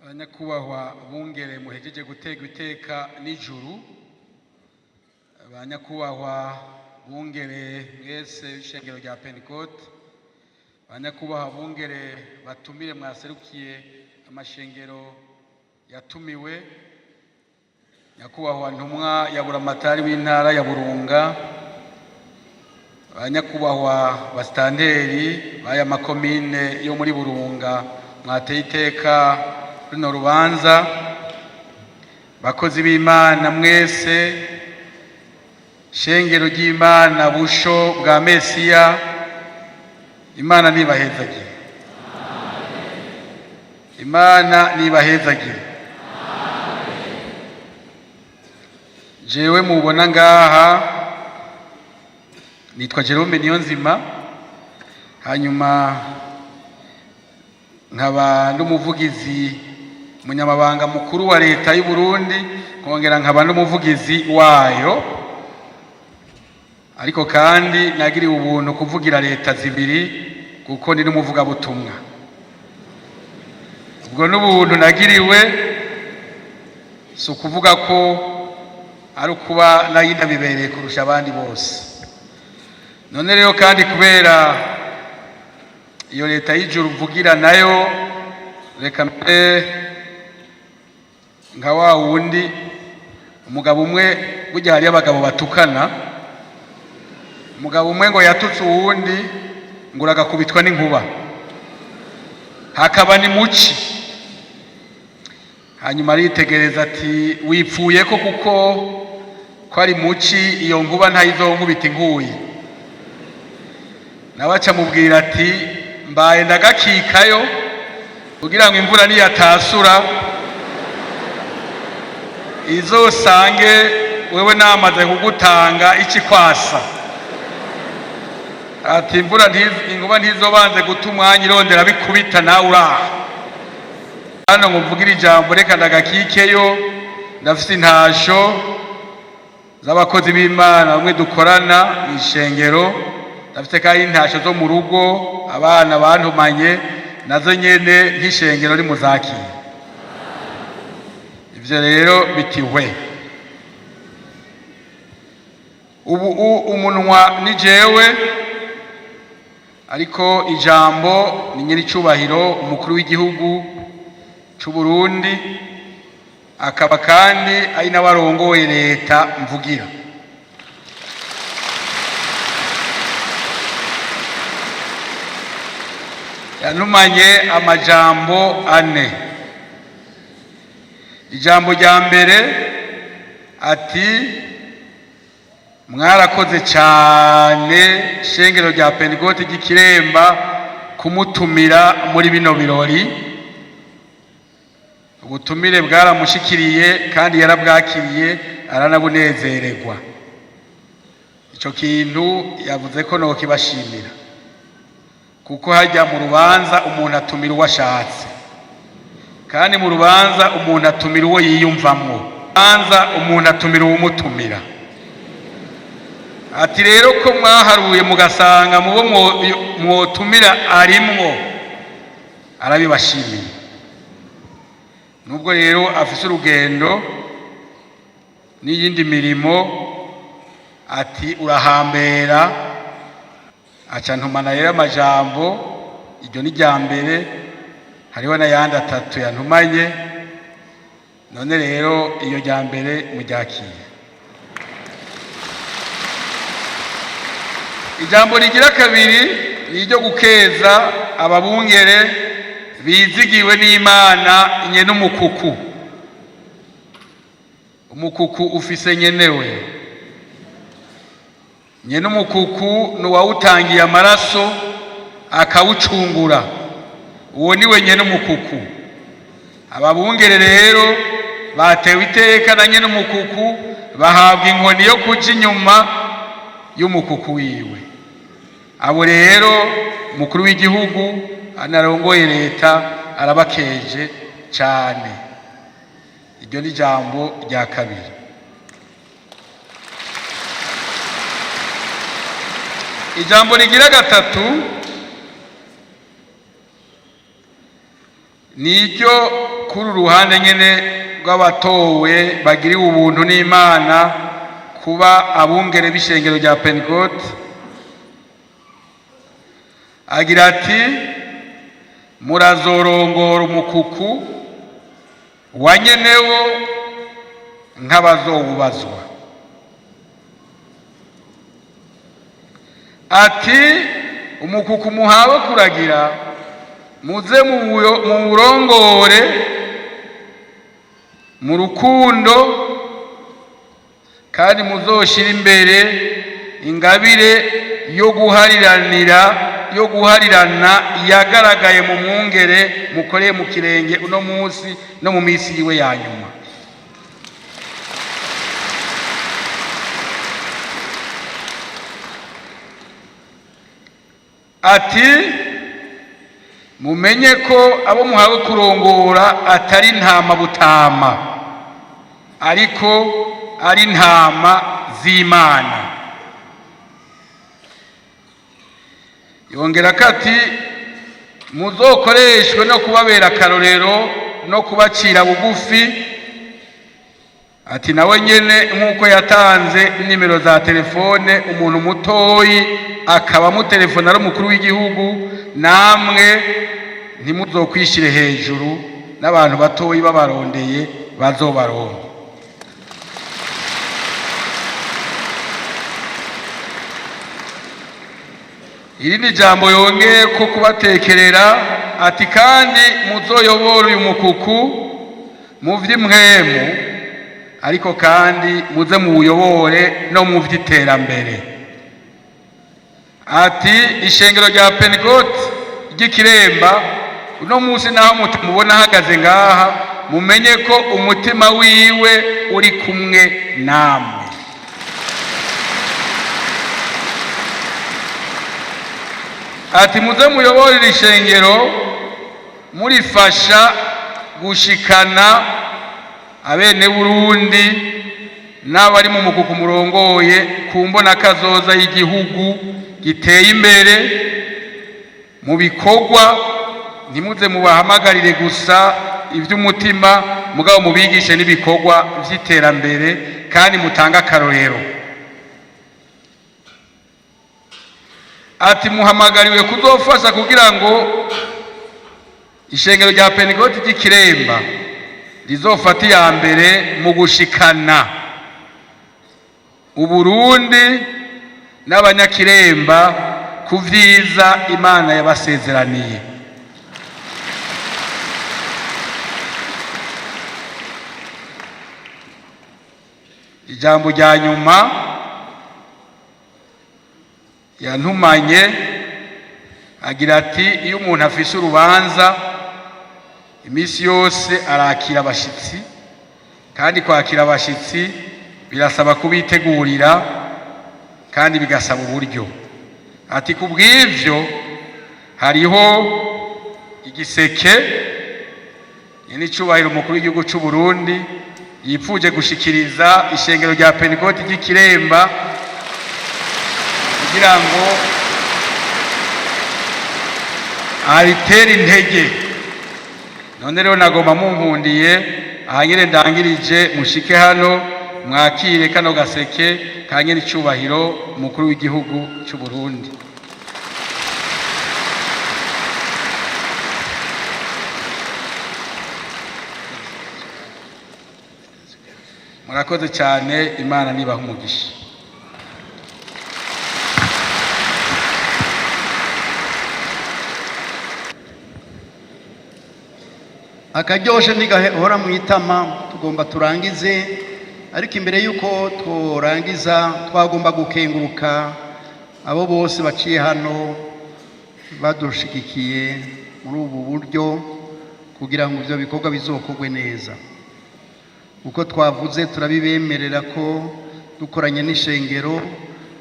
Banyakubahwa bungere muhejeje gutegwa iteka n'ijuru, banyakubahwa bungere mwese w'ishengero rya Pentecote, banyakubahwa bungere batumire mwaserukiye amashengero yatumiwe, nyakubahwa ntumwa ya buramatari w'intara ya Burunga, banyakubahwa basitanteri b'aya makomine yo muri Burunga mwateye iteka runo rubanza, bakozi b'Imana mwese, shengero ry'Imana busho bwa Mesiya, Imana nibahezagire. Imana nibahezagire. Jewe mubona ngaha nitwa Jerome Niyonzima, hanyuma nkaba n'umuvugizi umunyamabanga mukuru wa leta y'u Burundi, nkongera nkaba n'umuvugizi wayo, ariko kandi nagiriwe ubuntu kuvugira leta zibiri kuko ndi n'umuvugabutumwa. Ubwo n'ubuntu nagiriwe si ukuvuga ko ari ukuba nayidabibereye kurusha abandi bose. None rero kandi kubera iyo leta y'ijuru mvugira nayo, reka mbere nka wa wundi umugabo umwe, burya hariyo abagabo batukana, umugabo umwe ngo yatutse uwundi ngo uragakubitwa n'inkuba, hakaba ni muci. Hanyuma aritegereza ati wipfuye ko kuko ko ari muci, iyo nkuba ntayizonkubita inkuye. Nawe aca mubwira ati mbaye ndagakikayo kugira ngo imvura niyatasura izosange wewe namaze kugutanga ikikwasa. Ati inkuba ntizobanze guta umwanya irondera bikubita nawe uraha. Hano ngo mvugira ijambo reka ndagakikeyo, ndafise intasho z'abakozi b'Imana bamwe dukorana mw'ishengero, ndafise kandi intasho zo mu rugo abana bantumanye nazo nyene nk'ishengero rimuzakira. Ivyo rero bitiwe ubu umunwa ni jewe, ariko ijambo ni nyiricubahiro umukuru w'igihugu c'u Burundi, akaba kandi ari n'abarongoye leta mvugira. Yantumanye amajambo ane. Ijambo rya mbere ati mwarakoze cyane shengero rya Pentecote ry'Ikiremba kumutumira muri bino birori. Ubutumire bwaramushikiriye kandi yarabwakiriye aranabunezererwa. Ico kintu yavuze ko no kibashimira, kuko hajya mu rubanza umuntu atumira uwo ashatse, kandi mu rubanza umuntu atumira uwo yiyumvamwo, rubanza umuntu atumira uwumutumira. Ati rero ko mwaharuye mugasanga mubo mwotumira arimwo, arabibashimiye. Nubwo rero afise urugendo n'iyindi mirimo, ati urahambera, aca ntumana rero amajambo. Iryo ni rya mbere, hariho n'ayandi atatu yantumanye. None rero iyo rya mbere muryakiye. Ijambo rigira kabiri ni iryo gukeza ababungere bizigiwe n'Imana nyene umukuku. Umukuku ufise nyenewe, nyene umukuku nuwawutangiye amaraso akawucungura, uwo niwe nyene umukuku. Ababungere rero batewe iteka na nyene umukuku, bahabwa inkoni yo kuja inyuma y'umukuku wiwe. Abo rero umukuru w'igihugu anarongoye leta arabakeje cyane. Iryo ni ijambo rya kabiri. Ijambo rigira gatatu niryo kuri uruhande nyene rw'abatowe bagiriwe ubuntu n'Imana kuba abungere b'ishengero rya Pentecote, agira ati murazorongora umukuku wa nyenewo nk'abazowubazwa. Ati umukuku muhawe kuragira muze muwurongore mu rukundo, kandi muzoshira imbere ingabire yo guharirana yagaragaye mu mwungere mukoreye mu kirenge uno munsi no mu minsi yiwe ya nyuma. Ati mumenye ko abo muhawe kurongora atari ntama butama, ariko ari ntama z'Imana. Yongera kati muzokoreshwe no kubabera akarorero no kubacira bugufi. Ati nawe nyene nk'uko yatanze nimero za telefone umuntu mutoyi akaba mutelefona ari umukuru w'igihugu, namwe ntimuzokwishire hejuru n'abantu batoyi babarondeye bazobaronka. Iri ni jambo yongeye ko kubatekerera. Ati kandi muzoyobora uyu mukuku mu vy'imwemu, ariko kandi muze muwuyobore no mu vy'iterambere. Ati ishengero rya Pentecote ry'Ikiremba uno munsi naho mutamubona ahagaze ngaha, mumenye ko umutima wiwe uri kumwe namwe. Ati muze muyoborere ishengero murifasha gushikana abene Burundi n'abari mu mukuku murongoye ku mbona kazoza y'igihugu giteye imbere mu bikorwa. Ntimuze mubahamagarire gusa ivy'umutima, mugabo mubigishe n'ibikorwa vy'iterambere kandi mutanga akarorero. Ati muhamagariwe kuzofasha kugira ngo ishengero rya Pentecote ry'Ikiremba rizofata iya mbere mu gushikana Uburundi n'abanyakiremba ku vyiza Imana yabasezeraniye. Ijambo rya nyuma yantumanye agira ati iyo umuntu afise urubanza imisi yose arakira abashitsi, kandi kwakira abashitsi birasaba kubitegurira kandi bigasaba uburyo. Ati kubw'ivyo hariho igiseke n'icubahiro umukuru w'igihugu c'u Burundi yipfuje gushikiriza ishengero rya Pentecote ry'Ikiremba kugira ngo aritere intege. None rero nagomba munkundiye ahanyere ndangirije mushike hano mwakire kano gaseke kanye n'icubahiro umukuru w'igihugu c'u Burundi. Murakoze cyane, Imana nibaha umugisha. Akaryoshe ntigahora mu itama, tugomba turangize, ariko imbere yuko turangiza twagomba gukenguruka abo bose baciye hano badushigikiye muri ubu buryo kugira ngo ivyo bikorwa bizokorwe neza. Uko twavuze turabibemerera ko dukoranye n'ishengero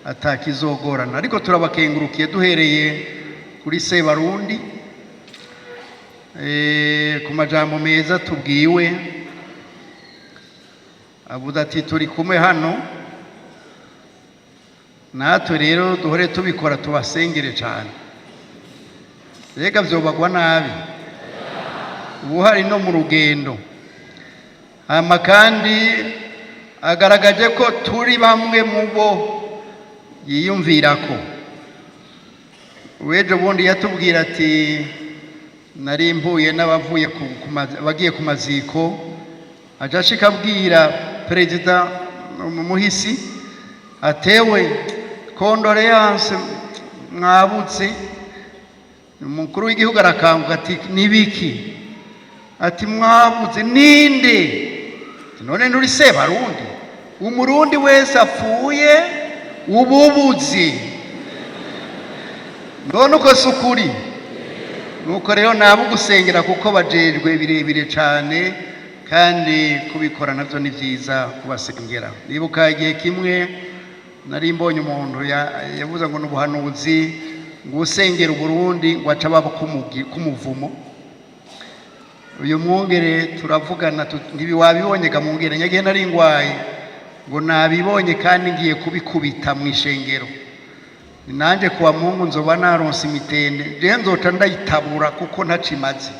atakizogorana, ariko turabakengurukiye duhereye kuri Sebarundi ku majambo meza tubwiwe. Avuga ati turi kumwe hano, natwe rero duhore tubikora, tubasengere cyane, rega vyobagwa nabi. ubu hari no mu rugendo. Hama kandi agaragaje ko turi bamwe mu bo yiyumvirako. Wejo bundi yatubwira ati nari mpuye n'abavuye bagiye ku maziko, aja ashika abwira perezida Muhisi atewe kondoleanse mwabutse. Umukuru w'igihugu arakanguka ati nibiki? Ati mwabutse ninde? None nuri Sebarundi? Umurundi wese apfuye ububuzi. None uko sukuri. Nuko rero nabo gusengera kuko bajejwe birebire cyane, kandi kubikora navyo ni vyiza kubasengera. Nibuka igihe kimwe nari mbonye umuntu yavuze ngo n'ubuhanuzi ngo usengera Uburundi ngo aca babo kumuvumo. Uyu mwongere turavugana ntibi wabibonyega mwongere nyagiye nari ngwaye ngo nabibonye kandi ngiye kubikubita mu ishengero. Nanjye kuwa Mungu nzoba naronse imitende je nzoca ndayitabura kuko ntacimaze.